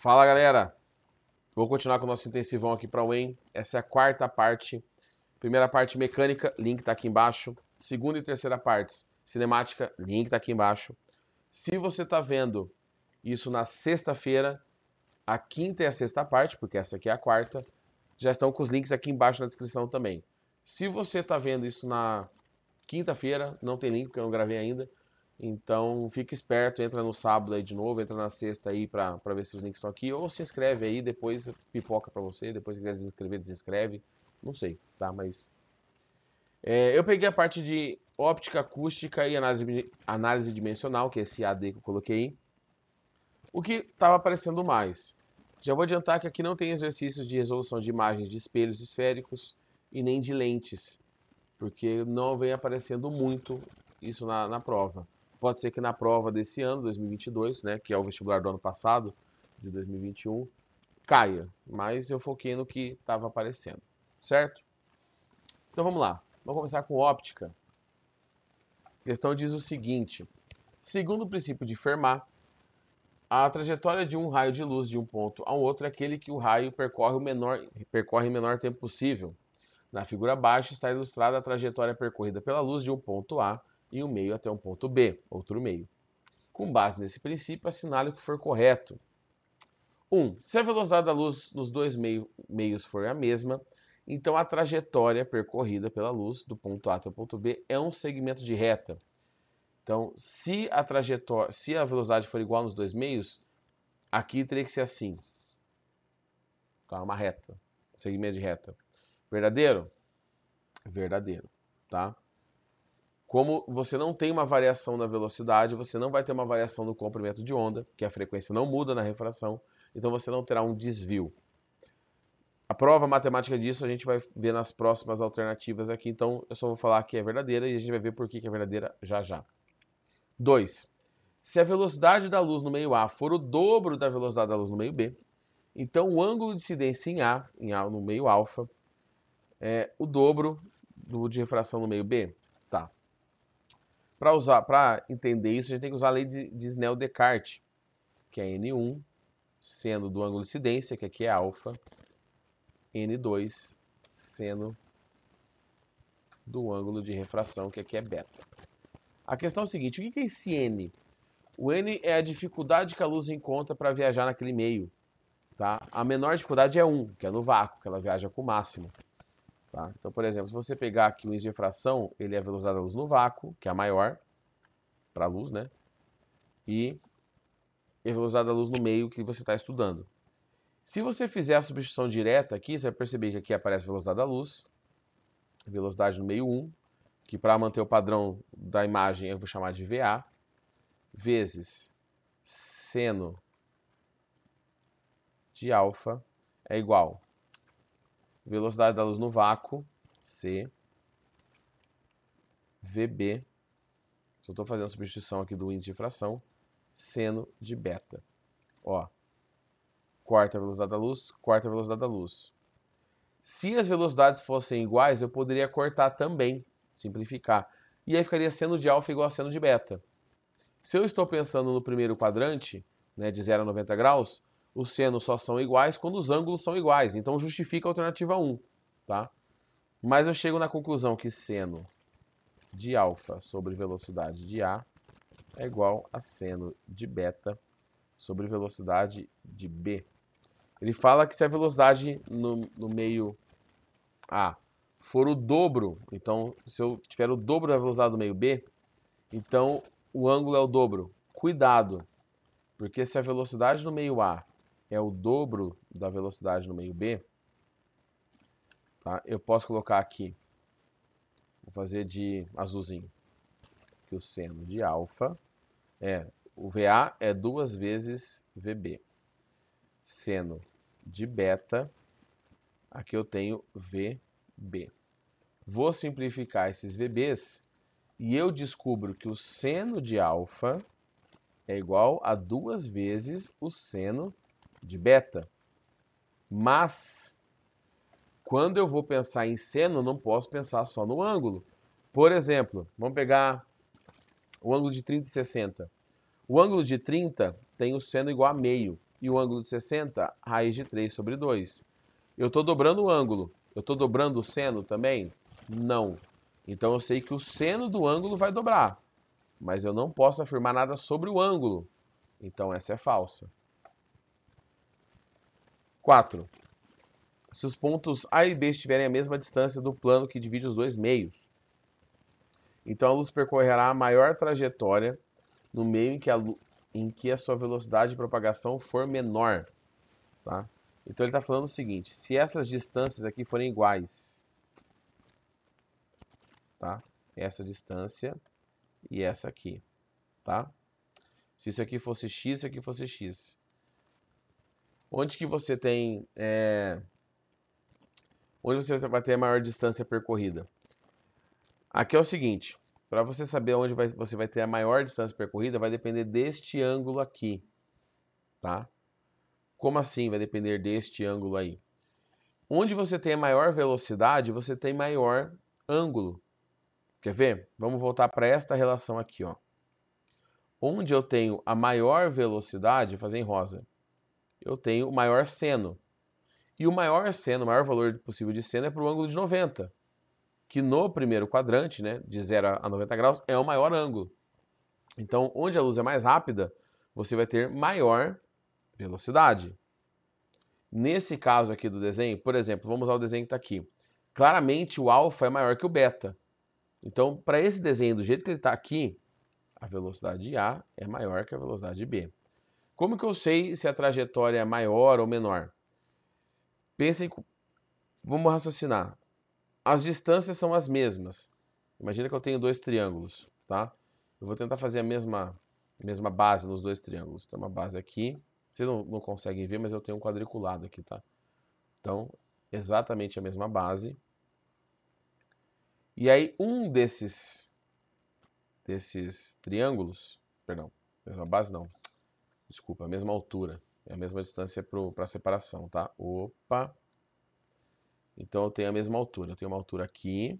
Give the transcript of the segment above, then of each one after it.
Fala, galera! Vou continuar com o nosso intensivão aqui para o UEM. Essa é a quarta parte. Primeira parte mecânica, link tá aqui embaixo. Segunda e terceira partes, cinemática, link tá aqui embaixo. Se você está vendo isso na sexta-feira, a quinta e a sexta parte, porque essa aqui é a quarta, já estão com os links aqui embaixo na descrição também. Se você está vendo isso na quinta-feira, não tem link porque eu não gravei ainda. Então fica esperto, entra no sábado aí de novo, entra na sexta aí pra ver se os links estão aqui, ou se inscreve aí, depois pipoca pra você, depois se quiser desinscrever, desinscreve, não sei, tá? Mas eu peguei a parte de óptica acústica e análise dimensional, que é esse AD que eu coloquei aí. O que estava aparecendo mais? Já vou adiantar que aqui não tem exercícios de resolução de imagens de espelhos esféricos e nem de lentes, porque não vem aparecendo muito isso na prova. Pode ser que na prova desse ano, 2022, né, que é o vestibular do ano passado, de 2021, caia, mas eu foquei no que estava aparecendo, certo? Então vamos lá, vamos começar com óptica. A questão diz o seguinte: segundo o princípio de Fermat, a trajetória de um raio de luz de um ponto a um outro é aquele que o raio percorre em menor tempo possível. Na figura abaixo está ilustrada a trajetória percorrida pela luz de um ponto A e um meio até um ponto B, outro meio. Com base nesse princípio, assinale o que for correto. 1. Se a velocidade da luz nos dois meios for a mesma, então a trajetória percorrida pela luz do ponto A até o ponto B é um segmento de reta. Então, se a velocidade for igual nos dois meios, aqui teria que ser assim. Tá? Uma reta, um segmento de reta. Verdadeiro? Verdadeiro, tá? Como você não tem uma variação na velocidade, você não vai ter uma variação no comprimento de onda, porque a frequência não muda na refração, então você não terá um desvio. A prova matemática disso a gente vai ver nas próximas alternativas aqui, então eu só vou falar que é verdadeira e a gente vai ver por que é verdadeira já já. 2. Se a velocidade da luz no meio A for o dobro da velocidade da luz no meio B, então o ângulo de incidência em A no meio alfa, é o dobro de refração no meio B. Tá. Para entender isso, a gente tem que usar a lei de Snell-Descartes, que é N1 seno do ângulo de incidência, que aqui é alfa, N2 seno do ângulo de refração, que aqui é beta. A questão é a seguinte: o que é esse N? O N é a dificuldade que a luz encontra para viajar naquele meio. Tá? A menor dificuldade é 1, que é no vácuo, que ela viaja com o máximo. Tá? Então, por exemplo, se você pegar aqui o índice de refração, ele é a velocidade da luz no vácuo, que é a maior para a luz, né? E a velocidade da luz no meio que você está estudando. Se você fizer a substituição direta aqui, você vai perceber que aqui aparece a velocidade da luz, velocidade no meio 1, que para manter o padrão da imagem eu vou chamar de VA, vezes seno de alfa é igual velocidade da luz no vácuo, C, VB, se eu estou fazendo a substituição aqui do índice de fração, seno de beta. Ó, corta a velocidade da luz, corta a velocidade da luz. Se as velocidades fossem iguais, eu poderia cortar também, simplificar. E aí ficaria seno de alfa igual a seno de beta. Se eu estou pensando no primeiro quadrante, né, de 0 a 90 graus, os senos só são iguais quando os ângulos são iguais. Então justifica a alternativa 1. Tá? Mas eu chego na conclusão que seno de alfa sobre velocidade de A é igual a seno de beta sobre velocidade de B. Ele fala que se a velocidade no meio A for o dobro, então se eu tiver o dobro da velocidade do meio B, então o ângulo é o dobro. Cuidado, porque se a velocidade no meio A é o dobro da velocidade no meio B, tá? Eu posso colocar aqui, vou fazer de azulzinho, que o seno de alfa o VA é 2 vezes VB. Seno de beta, aqui eu tenho VB. Vou simplificar esses VBs e eu descubro que o seno de alfa é igual a 2 vezes o seno de beta. Mas, quando eu vou pensar em seno, não posso pensar só no ângulo. Por exemplo, vamos pegar o ângulo de 30 e 60. O ângulo de 30 tem o seno igual a meio. e um ângulo de 60, raiz de 3 sobre 2. Eu estou dobrando o ângulo. Eu estou dobrando o seno também? Não. Então eu sei que o seno do ângulo vai dobrar, mas eu não posso afirmar nada sobre o ângulo. Então essa é falsa. 4. Se os pontos A e B estiverem à mesma distância do plano que divide os dois meios, então a luz percorrerá a maior trajetória no meio em que a sua velocidade de propagação for menor. Tá? Então ele está falando o seguinte: se essas distâncias aqui forem iguais, tá? Essa distância e essa aqui, tá? Se isso aqui fosse x, isso aqui fosse x. Onde que você tem... Onde você vai ter a maior distância percorrida? Aqui é o seguinte, para você saber onde você vai ter a maior distância percorrida, vai depender deste ângulo aqui, tá? Como assim vai depender deste ângulo aí? Onde você tem a maior velocidade, você tem maior ângulo. Quer ver? Vamos voltar para esta relação aqui, ó. Onde eu tenho a maior velocidade, vou fazer em rosa, eu tenho o maior seno. E o maior seno, o maior valor possível de seno é para o ângulo de 90, que no primeiro quadrante, né, de 0 a 90 graus, é o maior ângulo. Então, onde a luz é mais rápida, você vai ter maior velocidade. Nesse caso aqui do desenho, por exemplo, vamos usar o desenho que está aqui. Claramente o alfa é maior que o beta. Então, para esse desenho do jeito que ele está aqui, a velocidade de A é maior que a velocidade de B. Como que eu sei se a trajetória é maior ou menor? Pensem, vamos raciocinar. As distâncias são as mesmas. Imagina que eu tenho dois triângulos, tá? Eu vou tentar fazer a mesma base nos dois triângulos. Tem uma base aqui. Vocês não conseguem ver, mas eu tenho um quadriculado aqui, tá? Então, exatamente a mesma base. E aí, um desses triângulos, perdão, mesma base não, desculpa, a mesma altura, é a mesma distância para a separação, tá? Opa! Então eu tenho a mesma altura, eu tenho uma altura aqui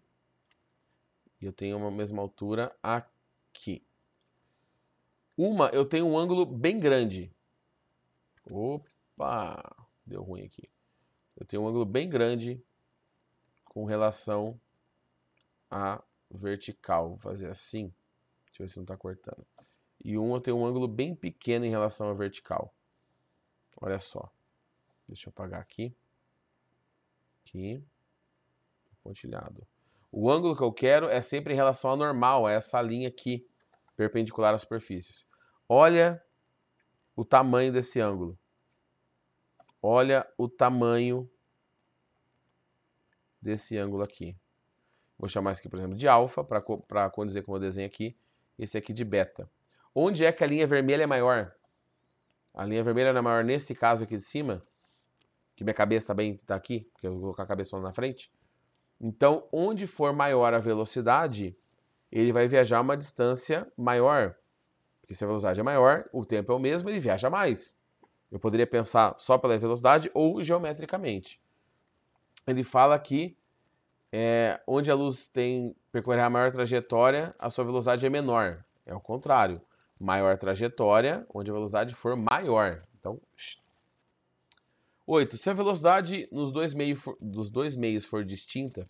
e eu tenho uma mesma altura aqui. Eu tenho um ângulo bem grande. Opa! Deu ruim aqui. Eu tenho um ângulo bem grande com relação à vertical. Vou fazer assim. Deixa eu ver se não está cortando. E eu tenho um ângulo bem pequeno em relação à vertical. Olha só. Deixa eu apagar aqui. Aqui. Pontilhado. O ângulo que eu quero é sempre em relação à normal, a essa linha aqui, perpendicular às superfícies. Olha o tamanho desse ângulo. Olha o tamanho desse ângulo aqui. Vou chamar isso aqui, por exemplo, de alfa, para condizer com o desenho aqui. Esse aqui de beta. Onde é que a linha vermelha é maior? A linha vermelha não é maior nesse caso aqui de cima, que minha cabeça está aqui, porque eu vou colocar a cabeça lá na frente. Então, onde for maior a velocidade, ele vai viajar uma distância maior. Porque se a velocidade é maior, o tempo é o mesmo, ele viaja mais. Eu poderia pensar só pela velocidade ou geometricamente. Ele fala que onde a luz percorrer a maior trajetória, a sua velocidade é menor. É o contrário. Maior trajetória, onde a velocidade for maior. Então, 8. Se a velocidade dos dois meios for distinta,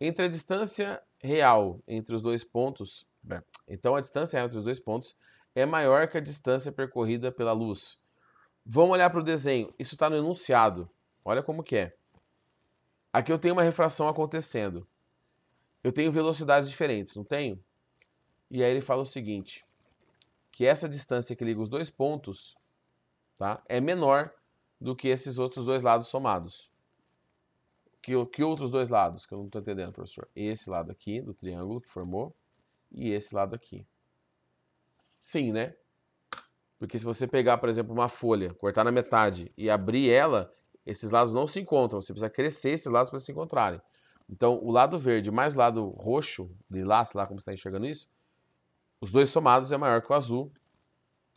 entre a distância real entre os dois pontos, então a distância real entre os dois pontos é maior que a distância percorrida pela luz. Vamos olhar para o desenho. Isso está no enunciado. Olha como que é. Aqui eu tenho uma refração acontecendo. Eu tenho velocidades diferentes, não tenho? E aí ele fala o seguinte, que essa distância que liga os dois pontos, tá, é menor do que esses outros dois lados somados. Que outros dois lados? Que eu não estou entendendo, professor. Esse lado aqui do triângulo que formou e esse lado aqui. Sim, né? Porque se você pegar, por exemplo, uma folha, cortar na metade e abrir ela, esses lados não se encontram. Você precisa crescer esses lados para se encontrarem. Então, o lado verde mais o lado roxo, lilás, sei lá como você está enxergando isso, os dois somados é maior que o azul.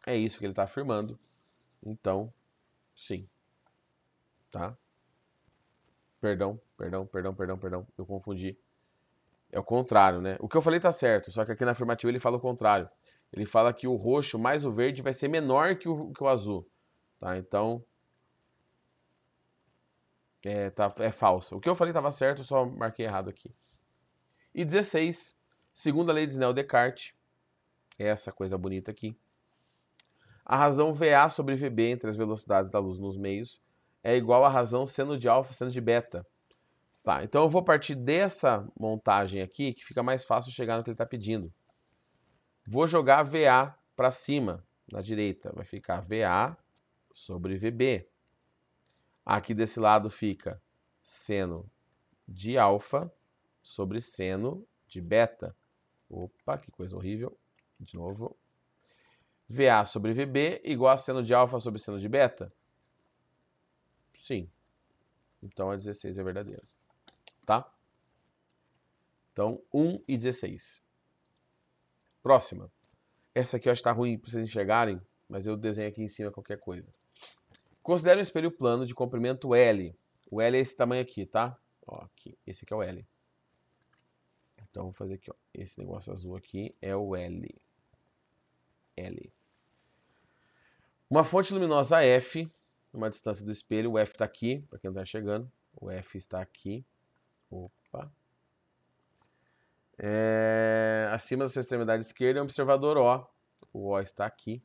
É isso que ele está afirmando. Então, sim. Tá? Perdão. Eu confundi. É o contrário, né? O que eu falei tá certo, só que aqui na afirmativa ele fala o contrário. Ele fala que o roxo mais o verde vai ser menor que o azul. Tá? Então, é falsa. O que eu falei estava certo, eu só marquei errado aqui. E 16, segundo a lei de Snell-Descartes, essa coisa bonita aqui, a razão VA sobre VB entre as velocidades da luz nos meios é igual à razão seno de alfa seno de beta. Tá, então eu vou partir dessa montagem aqui, que fica mais fácil chegar no que ele está pedindo. Vou jogar VA para cima, na direita. Vai ficar VA sobre VB. Aqui desse lado fica seno de alfa sobre seno de beta. Opa, que coisa horrível. De novo. VA sobre VB igual a seno de alfa sobre seno de beta? Sim. Então a 16 é verdadeira. Tá? Então, 1 e 16. Próxima. Essa aqui eu acho que está ruim para vocês enxergarem, mas eu desenho aqui em cima qualquer coisa. Considere um espelho plano de comprimento L. O L é esse tamanho aqui, tá? Ó, aqui. Esse aqui é o L. Então, vou fazer aqui, ó. Esse negócio azul aqui é o L. L. Uma fonte luminosa F, uma distância do espelho. O F está aqui, para quem não está chegando. O F está aqui. Opa. Acima da sua extremidade esquerda é um observador O. O O está aqui.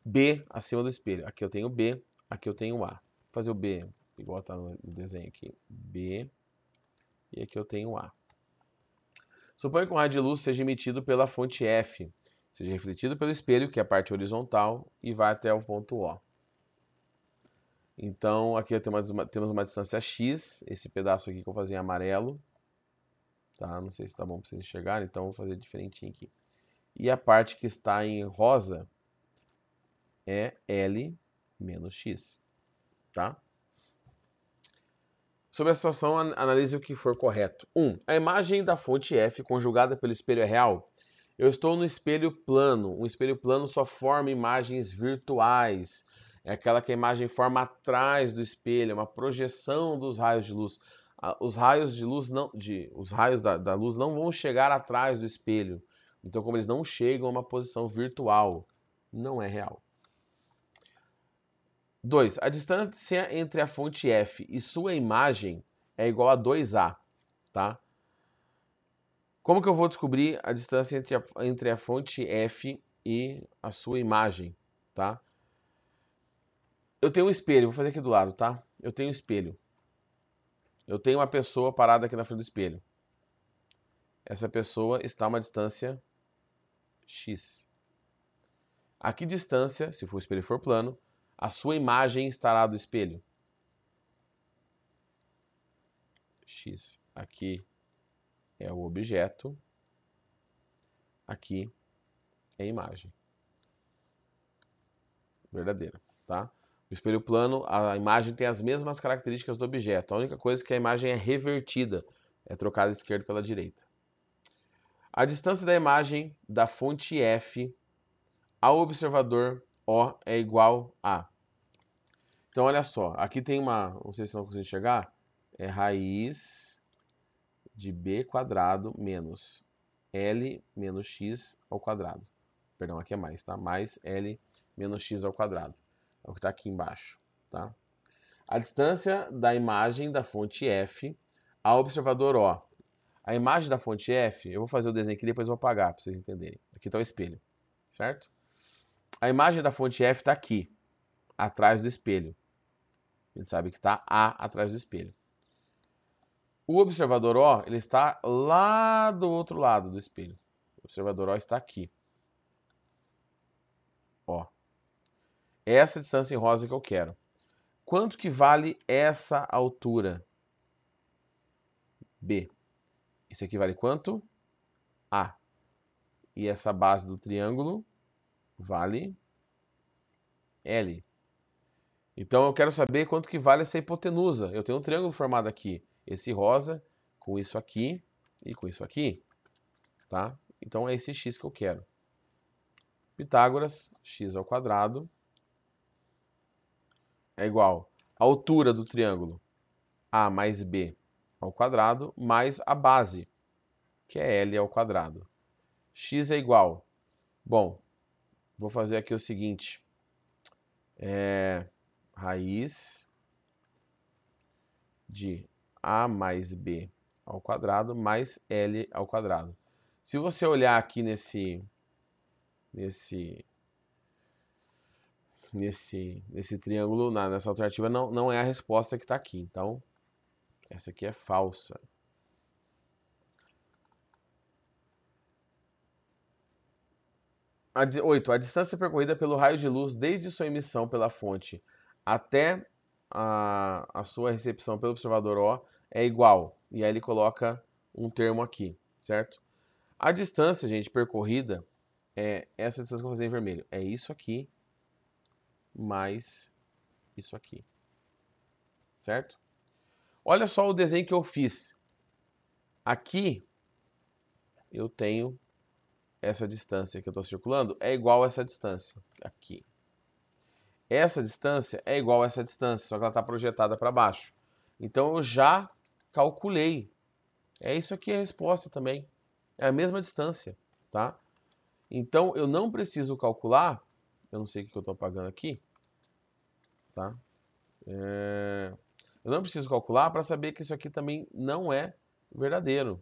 B acima do espelho. Aqui eu tenho B, aqui eu tenho A. Vou fazer o B igual está no desenho aqui. B. E aqui eu tenho A. Suponha que um raio de luz seja emitido pela fonte F, seja refletido pelo espelho, que é a parte horizontal, e vai até o ponto O. Então, aqui temos uma distância x, esse pedaço aqui que eu vou fazer em amarelo. Tá? Não sei se tá bom para vocês enxergarem, então vou fazer diferentinho aqui. E a parte que está em rosa é L menos x. Tá? Sobre a situação, analise o que for correto. 1. A imagem da fonte F conjugada pelo espelho é real? Eu estou no espelho plano. Um espelho plano só forma imagens virtuais. É aquela que a imagem forma atrás do espelho, é uma projeção dos raios de luz. Os raios de luz os raios da luz não vão chegar atrás do espelho. Então, como eles não chegam a uma posição virtual, não é real. 2. A distância entre a fonte F e sua imagem é igual a 2A, tá? Como que eu vou descobrir a distância entre a fonte F e a sua imagem, tá? Eu tenho um espelho, vou fazer aqui do lado, tá? Eu tenho um espelho. Eu tenho uma pessoa parada aqui na frente do espelho. Essa pessoa está a uma distância x. A que distância, se o espelho for plano, a sua imagem estará do espelho? X. Aqui é o objeto. Aqui é a imagem. Verdadeira, tá? O espelho plano, a imagem tem as mesmas características do objeto. A única coisa é que a imagem é revertida, é trocada a esquerda pela direita. A distância da imagem da fonte F ao observador O é igual a... Então, olha só, aqui tem uma, não sei se não consigo enxergar, é raiz de b quadrado menos L menos x ao quadrado. Perdão, aqui é mais, tá? Mais L menos x ao quadrado. É o que está aqui embaixo, tá? A distância da imagem da fonte F ao observador O. A imagem da fonte F, eu vou fazer o desenho aqui e depois vou apagar para vocês entenderem. Aqui está o espelho, certo? A imagem da fonte F está aqui, atrás do espelho. A gente sabe que está A atrás do espelho. O observador O, ele está lá do outro lado do espelho. O observador O está aqui. Ó. Essa distância em rosa que eu quero. Quanto que vale essa altura? B. Isso aqui vale quanto? A. E essa base do triângulo vale L. Então eu quero saber quanto que vale essa hipotenusa. Eu tenho um triângulo formado aqui. Esse rosa com isso aqui e com isso aqui. Tá? Então é esse x que eu quero. Pitágoras, x ao quadrado é igual à altura do triângulo A mais B ao quadrado mais a base, que é L ao quadrado. X é igual. Bom, vou fazer aqui o seguinte. raiz de a mais b ao quadrado mais L ao quadrado. Se você olhar aqui nesse triângulo, nessa alternativa, não é a resposta que está aqui. Então, essa aqui é falsa. 8. A distância percorrida pelo raio de luz desde sua emissão pela fonte até a sua recepção pelo observador O é igual. E aí ele coloca um termo aqui, certo? A distância, gente, percorrida é essa distância que eu vou fazer em vermelho. É isso aqui mais isso aqui, certo? Olha só o desenho que eu fiz. Aqui eu tenho essa distância que eu estou circulando é igual a essa distância aqui. Essa distância é igual a essa distância, só que ela está projetada para baixo. Então eu já calculei. É isso aqui a resposta também. É a mesma distância, tá? Então eu não preciso calcular. Eu não sei o que eu estou apagando aqui, tá? Eu não preciso calcular para saber que isso aqui também não é verdadeiro,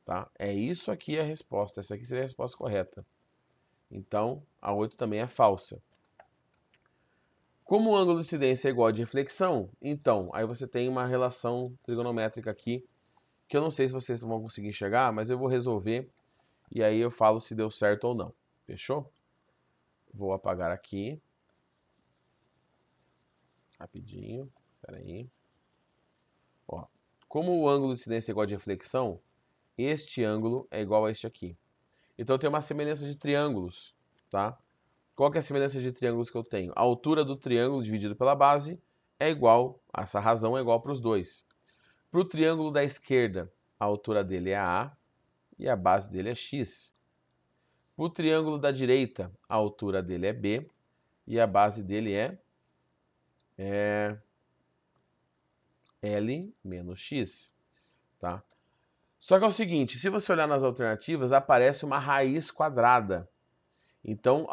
tá? É isso aqui a resposta. Essa aqui seria a resposta correta. Então a 8 também é falsa. Como o ângulo de incidência é igual a de reflexão, então, aí você tem uma relação trigonométrica aqui, que eu não sei se vocês vão conseguir enxergar, mas eu vou resolver e aí eu falo se deu certo ou não. Fechou? Vou apagar aqui. Rapidinho. Espera aí. Ó, como o ângulo de incidência é igual a de reflexão, este ângulo é igual a este aqui. Então eu tenho uma semelhança de triângulos, tá? Qual que é a semelhança de triângulos que eu tenho? A altura do triângulo dividido pela base é igual, essa razão é igual para os dois. Para o triângulo da esquerda, a altura dele é A e a base dele é X. Para o triângulo da direita, a altura dele é B e a base dele é L menos X. Tá? Só que é o seguinte, se você olhar nas alternativas, aparece uma raiz quadrada. Então,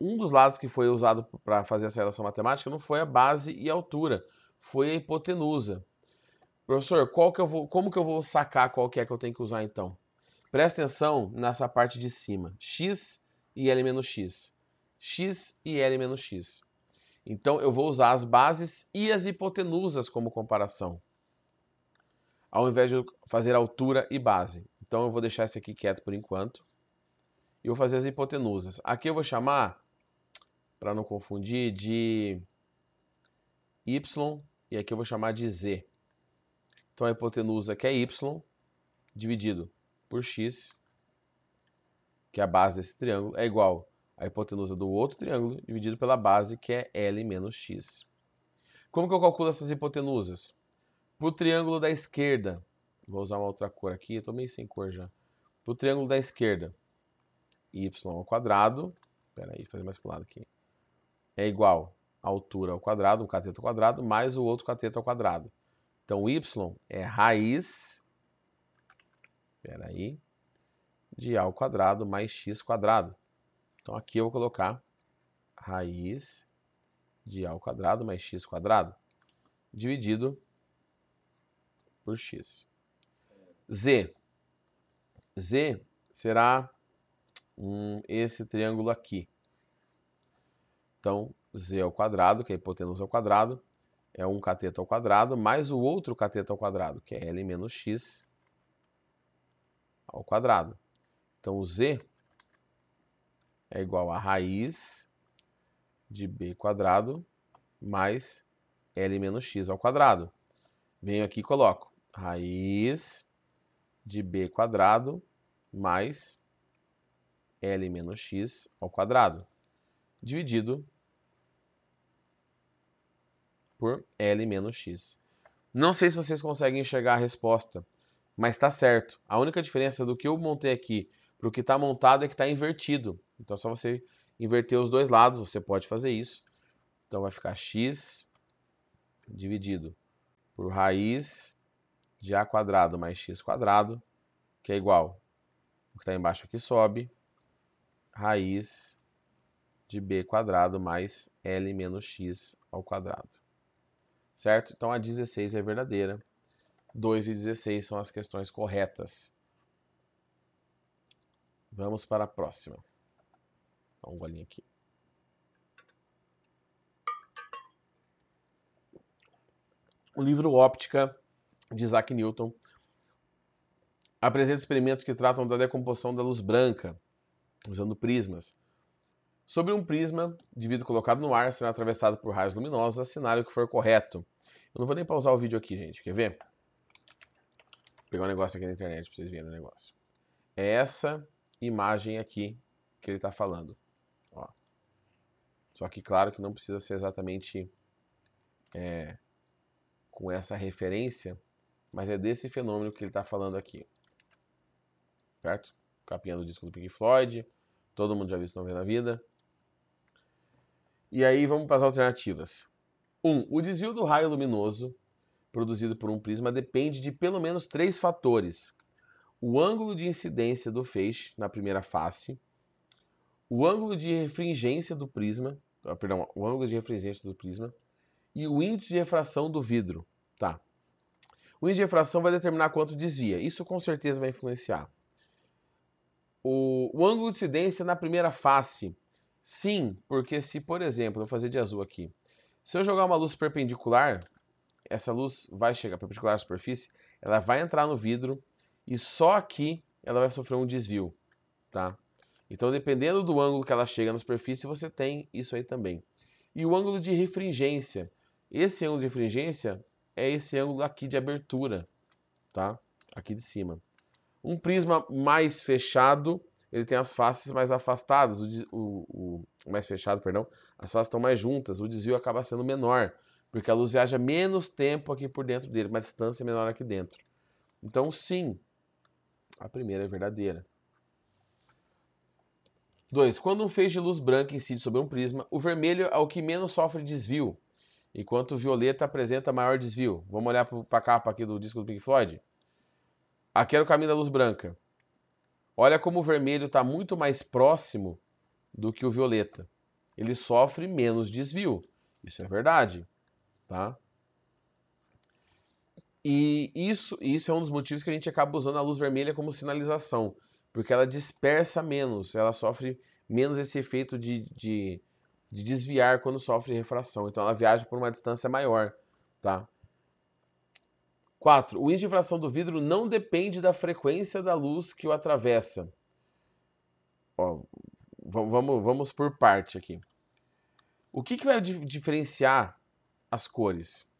um dos lados que foi usado para fazer essa relação matemática não foi a base e a altura, foi a hipotenusa. Professor, como que eu vou sacar qual que é que eu tenho que usar então? Presta atenção nessa parte de cima, x e L menos x. X e L menos x. Então, eu vou usar as bases e as hipotenusas como comparação, ao invés de fazer altura e base. Então, eu vou deixar esse aqui quieto por enquanto. E vou fazer as hipotenusas. Aqui eu vou chamar, para não confundir, de y e aqui eu vou chamar de z. Então a hipotenusa que é y dividido por x, que é a base desse triângulo, é igual à hipotenusa do outro triângulo dividido pela base, que é L menos x. Como que eu calculo essas hipotenusas? Para o triângulo da esquerda, vou usar uma outra cor aqui, eu estou meio sem cor já. Para o triângulo da esquerda, y ao quadrado, espera aí, fazer mais para o lado aqui, é igual a altura ao quadrado, um cateto ao quadrado, mais o outro cateto ao quadrado. Então, y é raiz, espera aí, de a ao quadrado mais x quadrado. Então, aqui eu vou colocar raiz de a ao quadrado mais x quadrado, dividido por x. Z. Z será esse triângulo aqui. Então, z ao quadrado, que é a hipotenusa ao quadrado, é um cateto ao quadrado, mais o outro cateto ao quadrado, que é L menos x ao quadrado. Então, o z é igual a raiz de b quadrado mais L menos x ao quadrado. Venho aqui e coloco raiz de b quadrado mais L menos x ao quadrado, dividido por L menos x. Não sei se vocês conseguem enxergar a resposta, mas está certo. A única diferença do que eu montei aqui para o que está montado é que está invertido. Então é só você inverter os dois lados, você pode fazer isso. Então vai ficar x dividido por raiz de a quadrado mais x quadrado, que é igual, o que está embaixo aqui sobe, raiz de b quadrado mais L menos x ao quadrado. Certo? Então a 16 é verdadeira. 2 e 16 são as questões corretas. Vamos para a próxima. Dá um golinho aqui. O livro Óptica, de Isaac Newton, apresenta experimentos que tratam da decomposição da luz branca, usando prismas. Sobre um prisma de vidro colocado no ar, sendo atravessado por raios luminosos, assinale o que for correto. Eu não vou nem pausar o vídeo aqui, gente. Quer ver? Vou pegar um negócio aqui na internet para vocês verem o negócio. É essa imagem aqui que ele está falando. Ó. Só que, claro, que não precisa ser exatamente com essa referência, mas é desse fenômeno que ele está falando aqui. Certo? Capinha do disco do Pink Floyd. Todo mundo já viu isso uma vez na vida. E aí vamos para as alternativas. 1. O desvio do raio luminoso produzido por um prisma depende de pelo menos 3 fatores. O ângulo de incidência do feixe na primeira face, o ângulo de refringência do prisma, o ângulo de refringência do prisma e o índice de refração do vidro. Tá. O índice de refração vai determinar quanto desvia. Isso com certeza vai influenciar. O ângulo de incidência na primeira face. Sim, porque se, por exemplo, eu vou fazer de azul aqui. Se eu jogar uma luz perpendicular, essa luz vai chegar perpendicular à superfície, ela vai entrar no vidro e só aqui ela vai sofrer um desvio, tá? Então, dependendo do ângulo que ela chega na superfície, você tem isso aí também. E o ângulo de refringência. Esse ângulo de refringência é esse ângulo aqui de abertura, tá? Aqui de cima. Um prisma mais fechado, ele tem as faces mais afastadas, mais fechado, perdão, as faces estão mais juntas, o desvio acaba sendo menor, porque a luz viaja menos tempo aqui por dentro dele, uma distância menor aqui dentro. Então, sim, a primeira é verdadeira. 2. Quando um feixe de luz branca incide sobre um prisma, o vermelho é o que menos sofre desvio, enquanto o violeta apresenta maior desvio. Vamos olhar para a capa aqui do disco do Pink Floyd? Aqui era o caminho da luz branca. Olha como o vermelho está muito mais próximo do que o violeta. Ele sofre menos desvio. Isso é verdade, tá? E isso é um dos motivos que a gente acaba usando a luz vermelha como sinalização, porque ela dispersa menos, ela sofre menos esse efeito de desviar quando sofre refração. Então ela viaja por uma distância maior, tá? 4. O índice de refração do vidro não depende da frequência da luz que o atravessa. Ó, vamos por parte aqui. O que vai diferenciar as cores?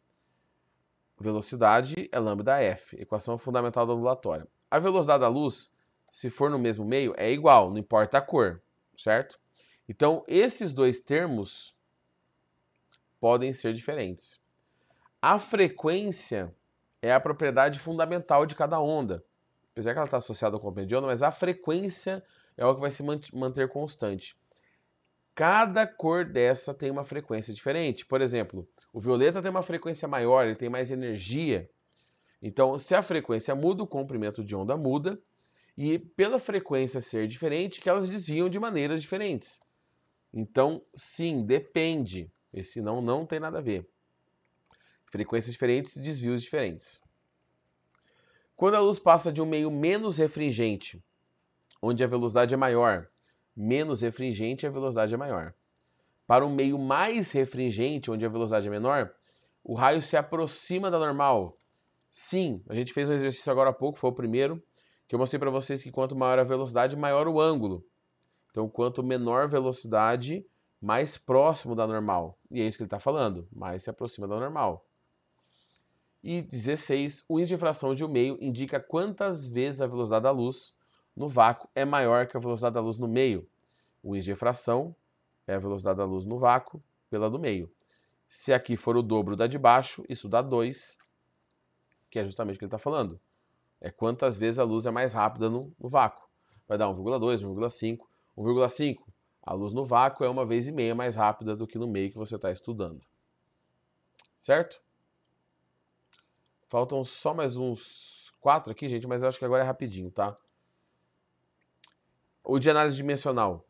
Velocidade é λf, equação fundamental da ondulatória. A velocidade da luz, se for no mesmo meio, é igual, não importa a cor, certo? Então, esses dois termos podem ser diferentes. A frequência é a propriedade fundamental de cada onda. Apesar que ela está associada ao comprimento de onda, mas a frequência é o que vai se manter constante. Cada cor dessa tem uma frequência diferente. Por exemplo, o violeta tem uma frequência maior, ele tem mais energia. Então, se a frequência muda, o comprimento de onda muda. E pela frequência ser diferente, que elas desviam de maneiras diferentes. Então, sim, depende. Esse não tem nada a ver. Frequências diferentes, desvios diferentes. Quando a luz passa de um meio menos refringente, onde a velocidade é maior, menos refringente, a velocidade é maior. Para um meio mais refringente, onde a velocidade é menor, o raio se aproxima da normal. Sim, a gente fez um exercício agora há pouco, foi o primeiro, que eu mostrei para vocês que quanto maior a velocidade, maior o ângulo. Então, quanto menor velocidade, mais próximo da normal. E é isso que ele está falando, mais se aproxima da normal. E 16, o índice de refração de um meio indica quantas vezes a velocidade da luz no vácuo é maior que a velocidade da luz no meio. O índice de refração é a velocidade da luz no vácuo pela do meio. Se aqui for o dobro da de baixo, isso dá 2, que é justamente o que ele está falando. É quantas vezes a luz é mais rápida no vácuo. Vai dar 1,2, 1,5, 1,5. A luz no vácuo é 1,5 vezes mais rápida do que no meio que você está estudando. Certo? Faltam só mais uns 4 aqui, gente, mas eu acho que agora é rapidinho, tá? O de análise dimensional.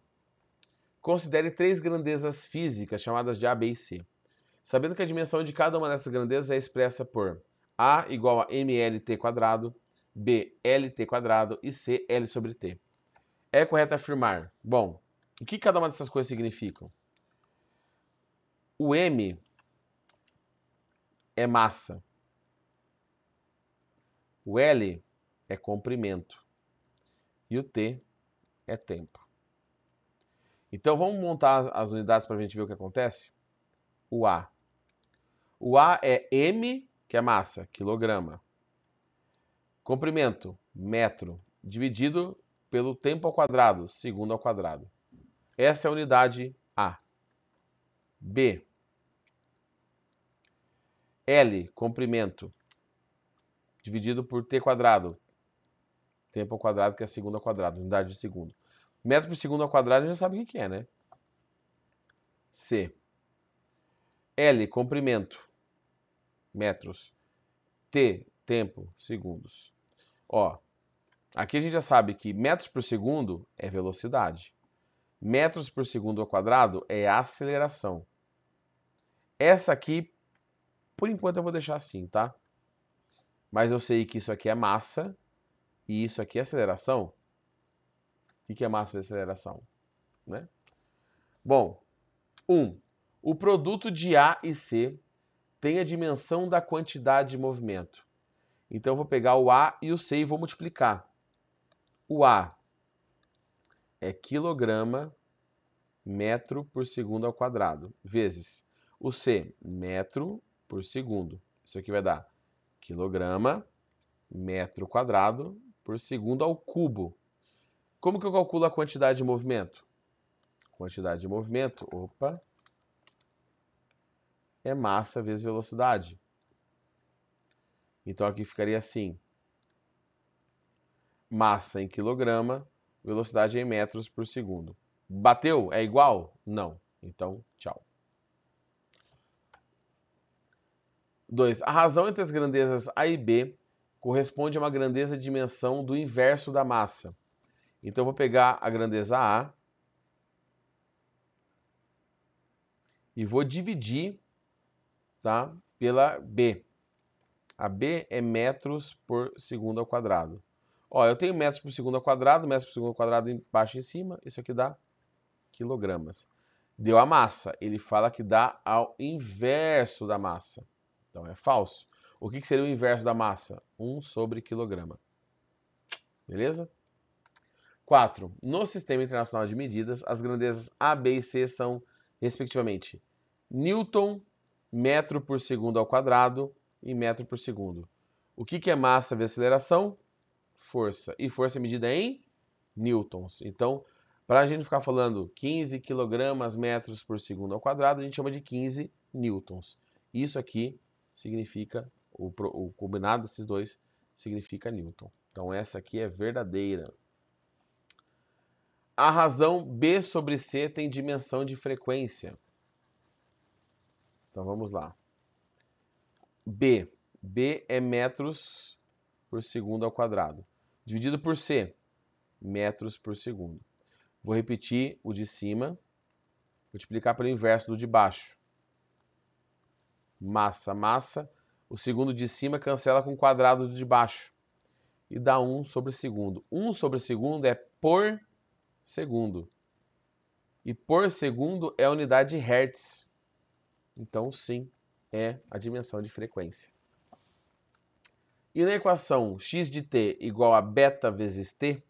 Considere 3 grandezas físicas, chamadas de A, B e C. Sabendo que a dimensão de cada uma dessas grandezas é expressa por A igual a mLt², B, Lt² e C, L sobre T. É correto afirmar, bom, o que cada uma dessas coisas significam? O M é massa, o L é comprimento e o T é tempo. Então vamos montar as unidades para a gente ver o que acontece? O A. O A é M, que é massa, quilograma. Comprimento, metro, dividido pelo tempo ao quadrado, segundo ao quadrado. Essa é a unidade A. B. L, comprimento, dividido por T², tempo ao quadrado, que é segundo ao quadrado, unidade de segundo. Metro por segundo ao quadrado, a gente já sabe o que é, né? C. L, comprimento, metros. T, tempo, segundos. Ó, aqui a gente já sabe que metros por segundo é velocidade. Metros por segundo ao quadrado é aceleração. Essa aqui, por enquanto, eu vou deixar assim, tá? Mas eu sei que isso aqui é massa e isso aqui é aceleração. O que é massa e aceleração? Né? Bom, 1. O produto de A e C tem a dimensão da quantidade de movimento. Então, eu vou pegar o A e o C e vou multiplicar. O A é quilograma metro por segundo ao quadrado, vezes o C, metro por segundo. Isso aqui vai dar quilograma metro quadrado por segundo ao cubo. Como que eu calculo a quantidade de movimento? Quantidade de movimento, é massa vezes velocidade. Então aqui ficaria assim. Massa em quilograma, velocidade em metros por segundo. Bateu? É igual? Não. Então, tchau. 2. A razão entre as grandezas A e B corresponde a uma grandeza de dimensão do inverso da massa. Então, eu vou pegar a grandeza A e vou dividir, tá, pela B. A B é metros por segundo ao quadrado. Ó, eu tenho metros por segundo ao quadrado, metros por segundo ao quadrado embaixo e em cima. Isso aqui dá quilogramas. Deu a massa. Ele fala que dá ao inverso da massa. Então, é falso. O que seria o inverso da massa? 1 sobre quilograma. Beleza? 4. No Sistema Internacional de Medidas, as grandezas A, B e C são, respectivamente, Newton, metro por segundo ao quadrado e metro por segundo. O que é massa vezes aceleração? Força. E força é medida em newtons. Então, para a gente ficar falando 15 quilogramas metros por segundo ao quadrado, a gente chama de 15 newtons. Isso aqui significa, o combinado desses dois significa newton. Então, essa aqui é verdadeira. A razão B sobre C tem dimensão de frequência. Então vamos lá. B. B é metros por segundo ao quadrado. Dividido por C. Metros por segundo. Vou repetir o de cima. Multiplicar pelo inverso do de baixo. Massa, massa. O segundo de cima cancela com o quadrado do de baixo. E dá 1 sobre segundo. 1 sobre segundo é por segundo. E por segundo é a unidade de hertz. Então, sim, é a dimensão de frequência. E na equação x de t igual a beta vezes t,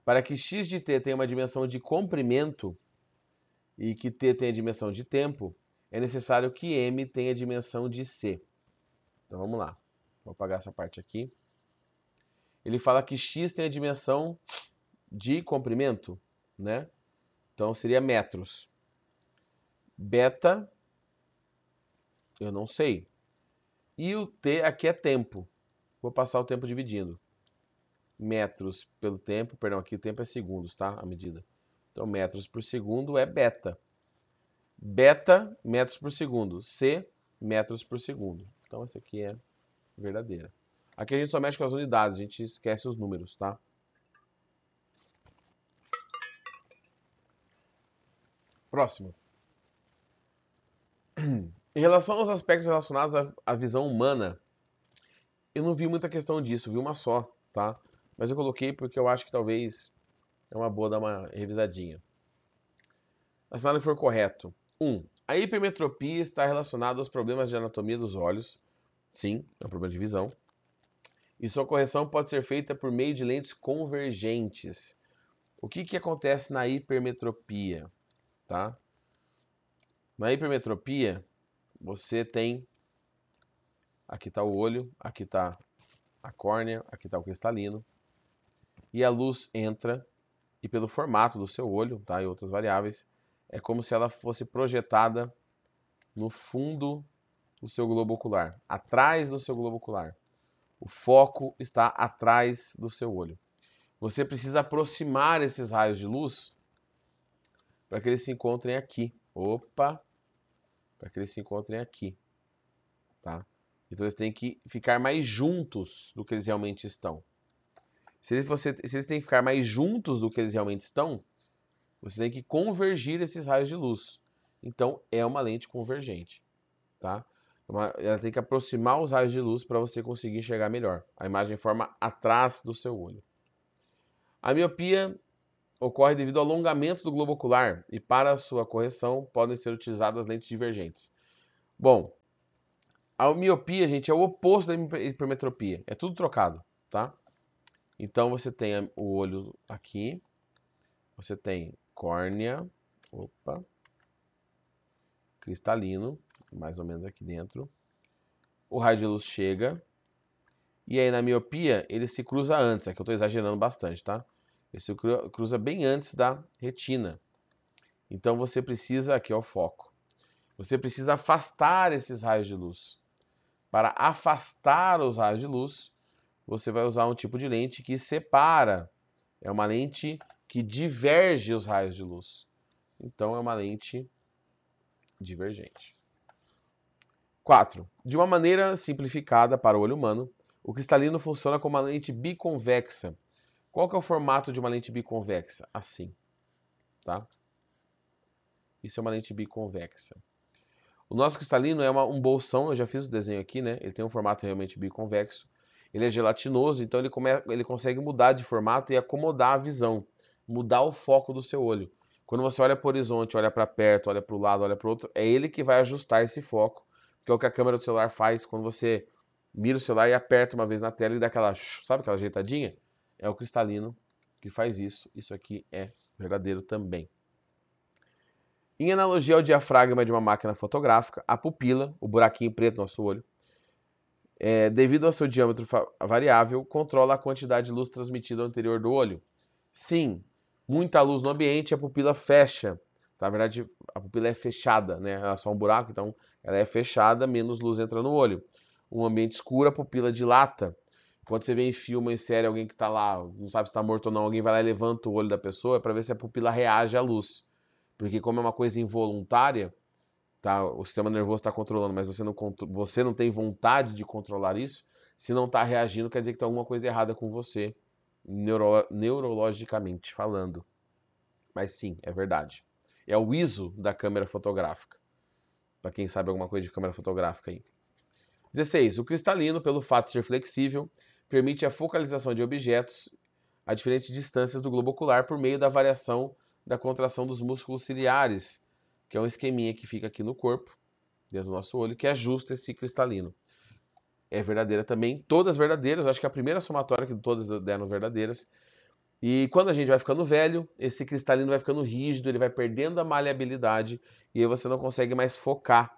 para que x de t tenha uma dimensão de comprimento e que t tenha dimensão de tempo, é necessário que m tenha dimensão de c. Então, vamos lá. Vou apagar essa parte aqui. Ele fala que x tem a dimensão de comprimento, né? Então, seria metros. Beta, eu não sei. E o t aqui é tempo. Vou passar o tempo dividindo. Metros pelo tempo, perdão, aqui o tempo é segundos, tá? A medida. Então, metros por segundo é beta. Beta, metros por segundo. C, metros por segundo. Então, essa aqui é verdadeira. Aqui a gente só mexe com as unidades, a gente esquece os números, tá? Próximo. Em relação aos aspectos relacionados à visão humana, eu não vi muita questão disso, vi uma só, tá? Mas eu coloquei porque eu acho que talvez é uma boa dar uma revisadinha. Assinado que for correto. 1. A hipermetropia está relacionada aos problemas de anatomia dos olhos. Sim, é um problema de visão. E sua correção pode ser feita por meio de lentes convergentes. O que acontece na hipermetropia? Tá? Na hipermetropia, você tem... Aqui está o olho, aqui está a córnea, aqui está o cristalino. E a luz entra, e pelo formato do seu olho, tá? E outras variáveis, é como se ela fosse projetada no fundo do seu globo ocular, atrás do seu globo ocular. O foco está atrás do seu olho. Você precisa aproximar esses raios de luz para que eles se encontrem aqui. Opa! Para que eles se encontrem aqui. Tá? Então eles têm que ficar mais juntos do que eles realmente estão. Se eles têm que ficar mais juntos do que eles realmente estão, você tem que convergir esses raios de luz. Então é uma lente convergente. Tá? Ela tem que aproximar os raios de luz para você conseguir enxergar melhor. A imagem forma atrás do seu olho. A miopia ocorre devido ao alongamento do globo ocular e para sua correção podem ser utilizadas lentes divergentes. Bom, a miopia, gente, é o oposto da hipermetropia. É tudo trocado, tá? Então você tem o olho aqui, você tem córnea, opa, cristalino, mais ou menos aqui dentro. O raio de luz chega, e aí na miopia ele se cruza antes, aqui eu estou exagerando bastante, tá? Ele se cruza bem antes da retina. Então você precisa, aqui é o foco, você precisa afastar esses raios de luz. Para afastar os raios de luz, você vai usar um tipo de lente que separa. É uma lente que diverge os raios de luz. Então é uma lente divergente. 4. De uma maneira simplificada para o olho humano, o cristalino funciona como uma lente biconvexa. Qual que é o formato de uma lente biconvexa? Assim, tá? Isso é uma lente biconvexa. O nosso cristalino é um bolsão, eu já fiz o desenho aqui, né? Ele tem um formato realmente biconvexo. Ele é gelatinoso, então ele consegue mudar de formato e acomodar a visão, mudar o foco do seu olho. Quando você olha para o horizonte, olha para perto, olha para o lado, olha para o outro, é ele que vai ajustar esse foco, que é o que a câmera do celular faz quando você mira o celular e aperta uma vez na tela e dá aquela, sabe aquela ajeitadinha? É o cristalino que faz isso. Isso aqui é verdadeiro também. Em analogia ao diafragma de uma máquina fotográfica, a pupila, o buraquinho preto do nosso olho, devido ao seu diâmetro variável, controla a quantidade de luz transmitida ao interior do olho. Sim, muita luz no ambiente, a pupila fecha. Na verdade, a pupila é fechada, né? Ela é só um buraco, então ela é fechada, menos luz entra no olho. Um ambiente escuro, a pupila dilata. Quando você vê em filme, em série, alguém que está lá, não sabe se está morto ou não, alguém vai lá e levanta o olho da pessoa para ver se a pupila reage à luz. Porque como é uma coisa involuntária, tá? O sistema nervoso está controlando, mas você não tem vontade de controlar isso. Se não está reagindo, quer dizer que tem alguma coisa errada com você, neurologicamente falando. Mas sim, é verdade. É o ISO da câmera fotográfica. Para quem sabe alguma coisa de câmera fotográfica aí. 16. O cristalino, pelo fato de ser flexível, permite a focalização de objetos a diferentes distâncias do globo ocular por meio da variação da contração dos músculos ciliares, que é um esqueminha que fica aqui no corpo, dentro do nosso olho, que ajusta esse cristalino. É verdadeira também, todas verdadeiras, acho que a primeira somatória que todas deram verdadeiras. E quando a gente vai ficando velho, esse cristalino vai ficando rígido, ele vai perdendo a maleabilidade e aí você não consegue mais focar,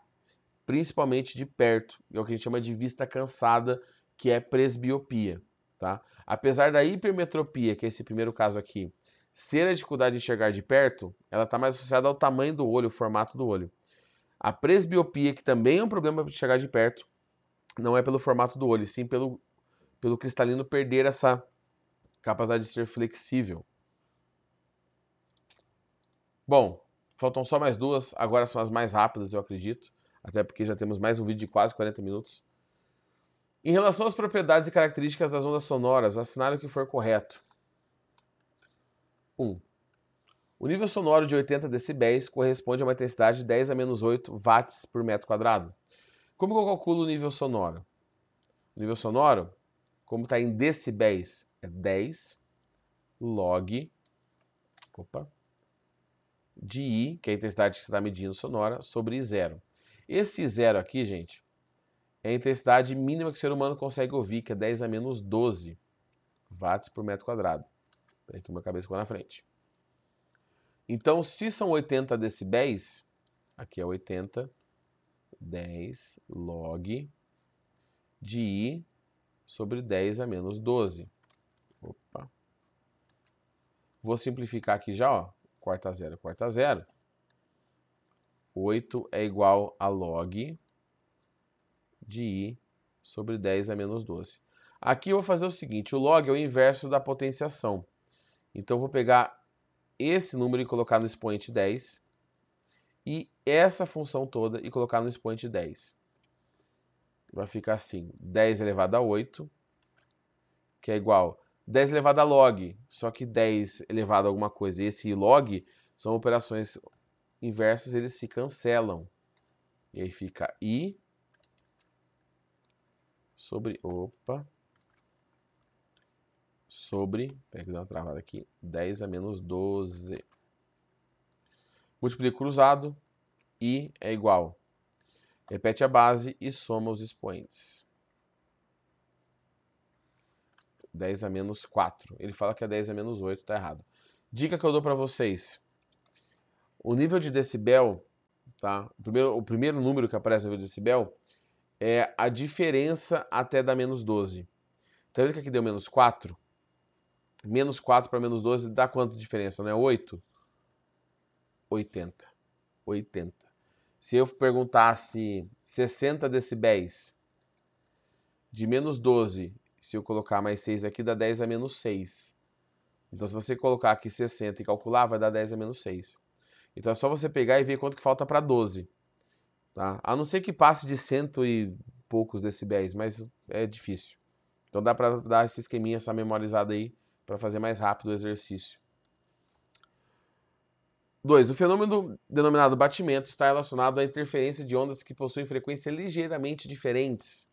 principalmente de perto, é o que a gente chama de vista cansada, que é presbiopia, tá? Apesar da hipermetropia, que é esse primeiro caso aqui, ser a dificuldade de enxergar de perto, ela está mais associada ao tamanho do olho, o formato do olho. A presbiopia, que também é um problema de enxergar de perto, não é pelo formato do olho, sim pelo cristalino perder essa capacidade de ser flexível. Bom, faltam só mais duas, agora são as mais rápidas, eu acredito, até porque já temos mais um vídeo de quase 40 minutos. Em relação às propriedades e características das ondas sonoras, assinale o que for correto. 1. O nível sonoro de 80 decibéis corresponde a uma intensidade de 10 a menos 8 watts por metro quadrado. Como que eu calculo o nível sonoro? O nível sonoro, como está em decibéis, é 10 log de I, que é a intensidade que você está medindo sonora, sobre zero. Esse zero aqui, gente, é a intensidade mínima que o ser humano consegue ouvir, que é 10 a menos 12 watts por metro quadrado. Peraí que minha cabeça ficou na frente. Então, se são 80 decibéis, aqui é 80, 10 log de I sobre 10 a menos 12. Opa. Vou simplificar aqui já, ó. Corta zero, corta zero. 8 é igual a log de I sobre 10 a menos 12. Aqui eu vou fazer o seguinte, o log é o inverso da potenciação. Então eu vou pegar esse número e colocar no expoente 10 e essa função toda e colocar no expoente 10. Vai ficar assim, 10 elevado a 8, que é igual 10 elevado a log, só que 10 elevado a alguma coisa. Esse log são operações inversas, eles se cancelam. E aí fica I sobre, peraí que deu uma travada aqui, 10 a menos 12. Múltiplo cruzado, I é igual. Repete a base e soma os expoentes. 10 a menos 4. Ele fala que é 10 a menos 8, tá errado. Dica que eu dou para vocês. O nível de decibel, tá? O primeiro número que aparece no nível de decibel é a diferença até dar menos 12. Então, ele que aqui deu menos 4. Menos 4 para menos 12 dá quanto de diferença, não é 8? 80. 80. Se eu perguntasse 60 decibéis de menos 12, se eu colocar mais 6 aqui, dá 10 a menos 6. Então, se você colocar aqui 60 e calcular, vai dar 10 a menos 6. Então, é só você pegar e ver quanto que falta para 12. Tá? A não ser que passe de cento e poucos decibéis, mas é difícil. Então, dá para dar esse esqueminha, essa memorizada aí, para fazer mais rápido o exercício. 2. O fenômeno denominado batimento está relacionado à interferência de ondas que possuem frequências ligeiramente diferentes.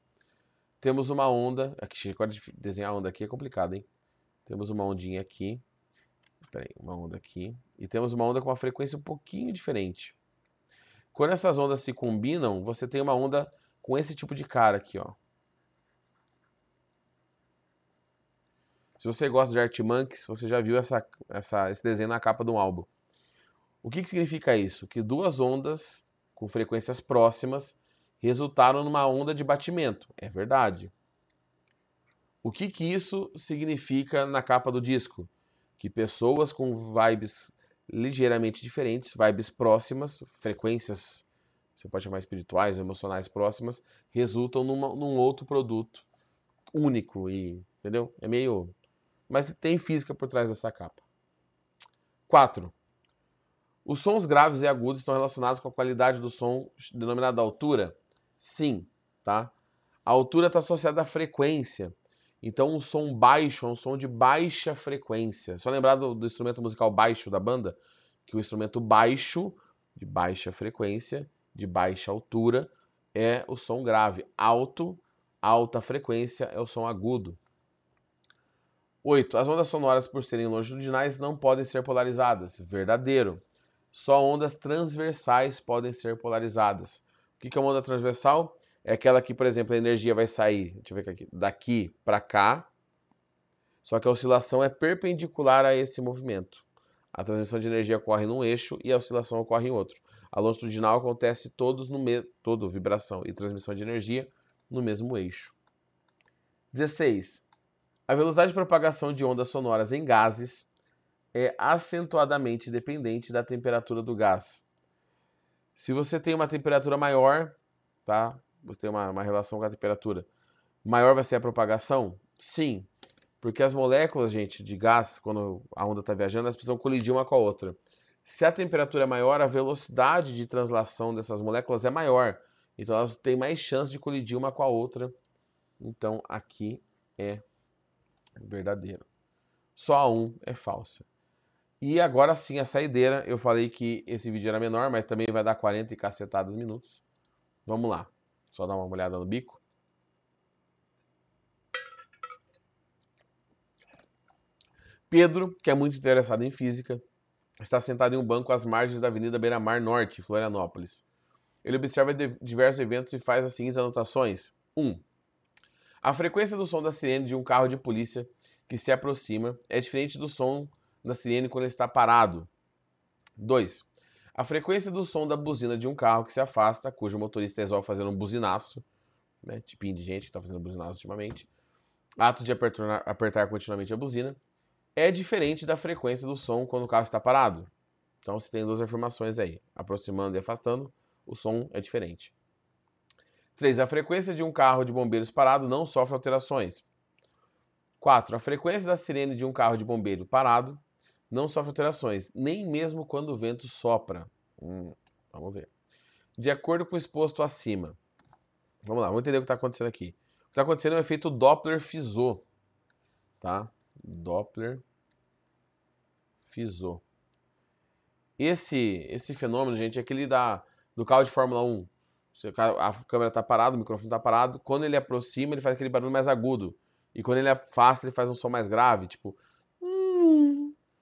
Temos uma onda, aqui, agora desenhar a onda aqui é complicado, hein? Temos uma ondinha aqui, peraí, uma onda aqui, e temos uma onda com uma frequência um pouquinho diferente. Quando essas ondas se combinam, você tem uma onda com esse tipo de cara aqui, ó. Se você gosta de Artimonkeys, você já viu esse desenho na capa de um álbum. O que significa isso? Que duas ondas com frequências próximas resultaram numa onda de batimento. É verdade. O que isso significa na capa do disco? Que pessoas com vibes ligeiramente diferentes, vibes próximas, frequências, você pode chamar espirituais ou emocionais próximas, resultam num outro produto único, entendeu? É meio... Mas tem física por trás dessa capa. 4. Os sons graves e agudos estão relacionados com a qualidade do som denominada altura? Sim, tá? A altura está associada à frequência. Então, um som baixo é um som de baixa frequência. Só lembrar do instrumento musical baixo da banda? Que o instrumento baixo, de baixa frequência, de baixa altura, é o som grave. Alto, alta frequência, é o som agudo. 8. As ondas sonoras, por serem longitudinais, não podem ser polarizadas. Verdadeiro. Só ondas transversais podem ser polarizadas. O que é uma onda transversal? É aquela que, por exemplo, a energia vai sair, deixa eu ver aqui, daqui para cá, só que a oscilação é perpendicular a esse movimento. A transmissão de energia ocorre num eixo e a oscilação ocorre em outro. A longitudinal acontece todo vibração e transmissão de energia no mesmo eixo. 16. A velocidade de propagação de ondas sonoras em gases é acentuadamente dependente da temperatura do gás. Se você tem uma temperatura maior, tá? Você tem uma relação com a temperatura, maior vai ser a propagação? Sim, porque as moléculas, gente, de gás, quando a onda está viajando, elas precisam colidir uma com a outra. Se a temperatura é maior, a velocidade de translação dessas moléculas é maior. Então elas têm mais chance de colidir uma com a outra. Então aqui é verdadeiro. Só a 1 é falsa. E agora sim, a saideira. Eu falei que esse vídeo era menor, mas também vai dar 40 e cacetadas minutos. Vamos lá. Só dar uma olhada no bico. Pedro, que é muito interessado em física, está sentado em um banco às margens da Avenida Beira-Mar Norte, Florianópolis. Ele observa diversos eventos e faz as seguintes anotações. 1. A frequência do som da sirene de um carro de polícia que se aproxima é diferente do som da sirene quando ele está parado. 2. A frequência do som da buzina de um carro que se afasta, cujo motorista resolve fazer um buzinaço, né, tipinho de gente que está fazendo buzinaço ultimamente, ato de apertar continuamente a buzina, é diferente da frequência do som quando o carro está parado. Então você tem duas afirmações aí, aproximando e afastando, o som é diferente. 3. A frequência de um carro de bombeiros parado não sofre alterações. 4. A frequência da sirene de um carro de bombeiro parado não sofre alterações, nem mesmo quando o vento sopra. Vamos ver. De acordo com o exposto acima. Vamos lá, vamos entender o que está acontecendo aqui. O que está acontecendo é o efeito Doppler-Fizeau. Tá? Doppler-Fizeau. Esse fenômeno, gente, é aquele do carro de Fórmula 1. A câmera está parada, o microfone está parado. Quando ele aproxima, ele faz aquele barulho mais agudo. E quando ele afasta, ele faz um som mais grave, tipo...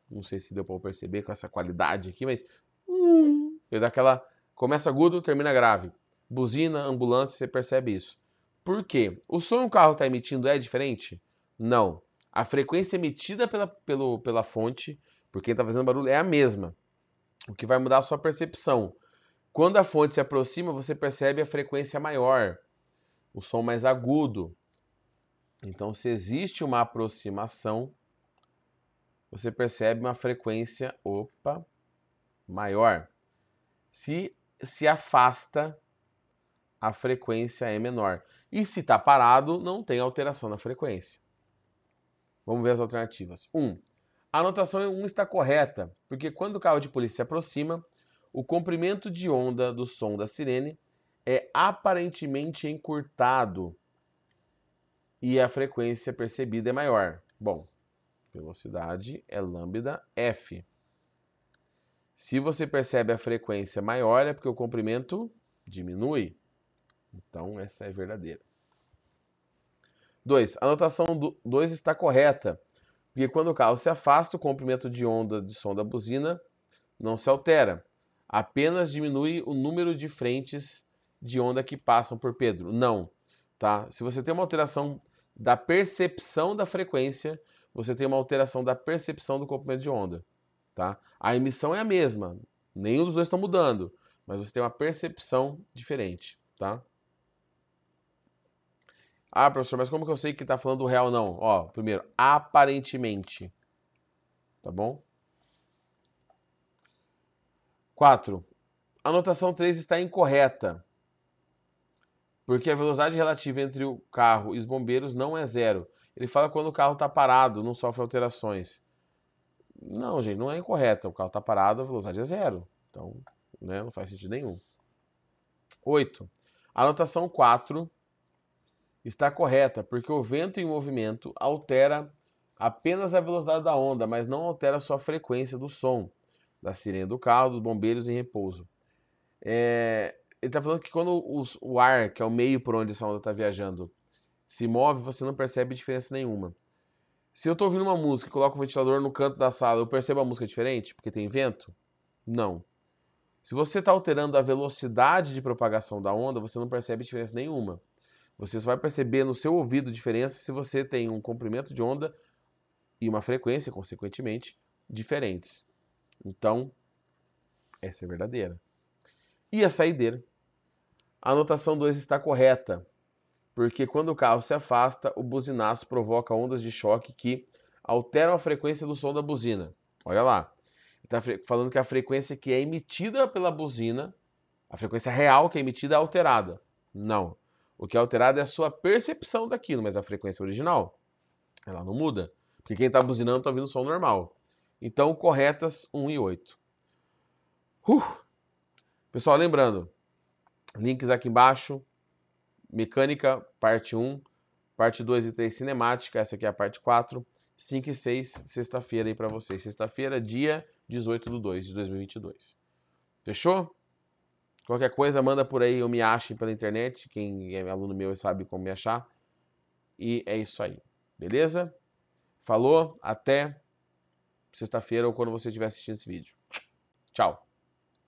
Não sei se deu para perceber com essa qualidade aqui, mas... Ele dá aquela... Começa agudo, termina grave. Buzina, ambulância, você percebe isso. Por quê? O som que o carro está emitindo é diferente? Não. A frequência emitida pela fonte, por quem está fazendo barulho, é a mesma. O que vai mudar a sua percepção. Quando a fonte se aproxima, você percebe a frequência maior, o som mais agudo. Então, se existe uma aproximação, você percebe uma frequência, maior. Se afasta, a frequência é menor. E se está parado, não tem alteração na frequência. Vamos ver as alternativas. 1. A anotação 1 está correta, porque quando o carro de polícia se aproxima, o comprimento de onda do som da sirene é aparentemente encurtado e a frequência percebida é maior. Bom, velocidade é lambda f. Se você percebe a frequência maior, é porque o comprimento diminui. Então, essa é verdadeira. 2. A anotação 2 está correta, porque quando o carro se afasta, o comprimento de onda de som da buzina não se altera. Apenas diminui o número de frentes de onda que passam por Pedro. Não, tá? Se você tem uma alteração da percepção da frequência, você tem uma alteração da percepção do comprimento de onda, tá? A emissão é a mesma, nenhum dos dois estão mudando, mas você tem uma percepção diferente, tá? Ah, professor, mas como que eu sei que está falando do real ou não? Ó, primeiro, aparentemente, tá bom? 4. A anotação 3 está incorreta, porque a velocidade relativa entre o carro e os bombeiros não é zero. Ele fala quando o carro está parado, não sofre alterações. Não, gente, não é incorreta. O carro está parado, a velocidade é zero. Então, né, não faz sentido nenhum. 8. A anotação 4 está correta, porque o vento em movimento altera apenas a velocidade da onda, mas não altera a sua frequência do som, da sirene do carro, dos bombeiros em repouso. Ele está falando que quando o ar, que é o meio por onde essa onda está viajando, se move, você não percebe diferença nenhuma. Se eu estou ouvindo uma música e coloco o ventilador no canto da sala, eu percebo a música diferente porque tem vento? Não. Se você está alterando a velocidade de propagação da onda, você não percebe diferença nenhuma. Você só vai perceber no seu ouvido diferença se você tem um comprimento de onda e uma frequência, consequentemente, diferentes. Então, essa é verdadeira. E a saideira? A anotação 2 está correta, porque quando o carro se afasta, o buzinaço provoca ondas de choque que alteram a frequência do som da buzina. Olha lá, está falando que a frequência que é emitida pela buzina, a frequência real que é emitida é alterada. Não. O que é alterado é a sua percepção daquilo, mas a frequência original, ela não muda. Porque quem está buzinando está ouvindo o som normal. Então, corretas 1 e 8. Pessoal, lembrando, links aqui embaixo. Mecânica, parte 1. Parte 2 e 3, cinemática. Essa aqui é a parte 4. 5 e 6, sexta-feira aí para vocês. Sexta-feira, dia 18/2 de 2022. Fechou? Qualquer coisa, manda por aí, eu me achem pela internet. Quem é aluno meu sabe como me achar. E é isso aí. Beleza? Falou, até sexta-feira ou quando você estiver assistindo esse vídeo. Tchau!